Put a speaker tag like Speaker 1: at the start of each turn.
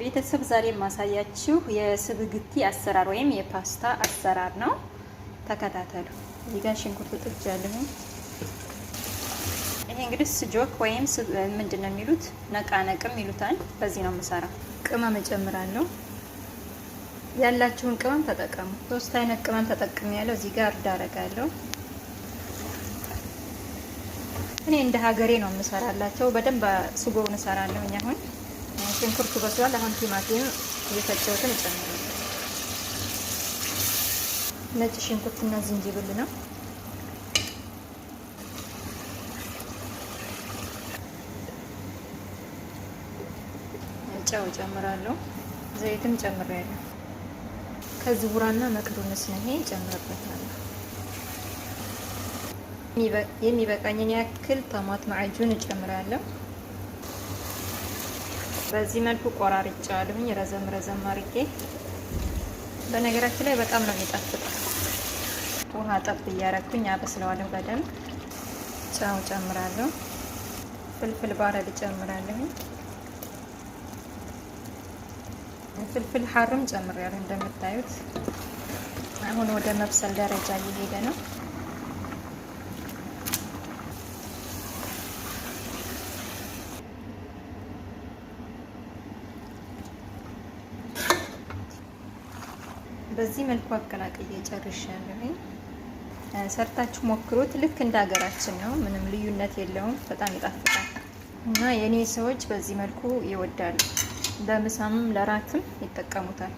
Speaker 1: ቤተሰብ ዛሬ ማሳያችሁ የስብግቲ አሰራር ወይም የፓስታ አሰራር ነው። ተከታተሉ። እዚህ ጋር ሽንኩርት ጥጃለሁ። ይሄ እንግዲህ ስጆክ ወይም ምንድነው የሚሉት ነቃነቅም ይሉታል። በዚህ ነው የምሰራው። ቅመም እጨምራለሁ። ያላችሁን ቅመም ተጠቀሙ። 3 አይነት ቅመም ተጠቅሜያለሁ። እዚህ ጋር እርድ አደርጋለሁ። እኔ እንደ ሀገሬ ነው የምሰራላቸው። በደንብ ስጎውን እሰራለሁ። አሁን ሽንኩርቱ በስሏል። አሁን ቲማቲም እየፈጨሁትን እጨምራለሁ። ነጭ ሽንኩርትና ዝንጅብል ነው። ጨው እጨምራለሁ። ዘይትም ጨምሬያለሁ። ከዚህ ቡራና መቅዶንስ ነው ይሄ እጨምርበታለሁ። የሚበቃኝን ያክል ቶማት ማዕጁን እጨምራለሁ። በዚህ መልኩ ቆራርጫለሁኝ ረዘም አድርጌ። በነገራችን ላይ በጣም ነው የሚጣፍጠው። ውሃ ጠብ እያደረኩኝ አበስለዋለሁ በደንብ። ጨው ጨምራለሁ። ፍልፍል ባረድ ጨምራለሁ። ፍልፍል ሐርም ጨምሬያለሁ። እንደምታዩት አሁን ወደ መብሰል ደረጃ እየሄደ ነው። በዚህ መልኩ አቀላቅዬ ጨርሻለሁ። ሰርታችሁ ሞክሩት። ልክ እንደ ሀገራችን ነው። ምንም ልዩነት የለውም። በጣም ይጣፍጣል እና የኔ ሰዎች በዚህ መልኩ ይወዳሉ። ለምሳም ለራትም ይጠቀሙታል።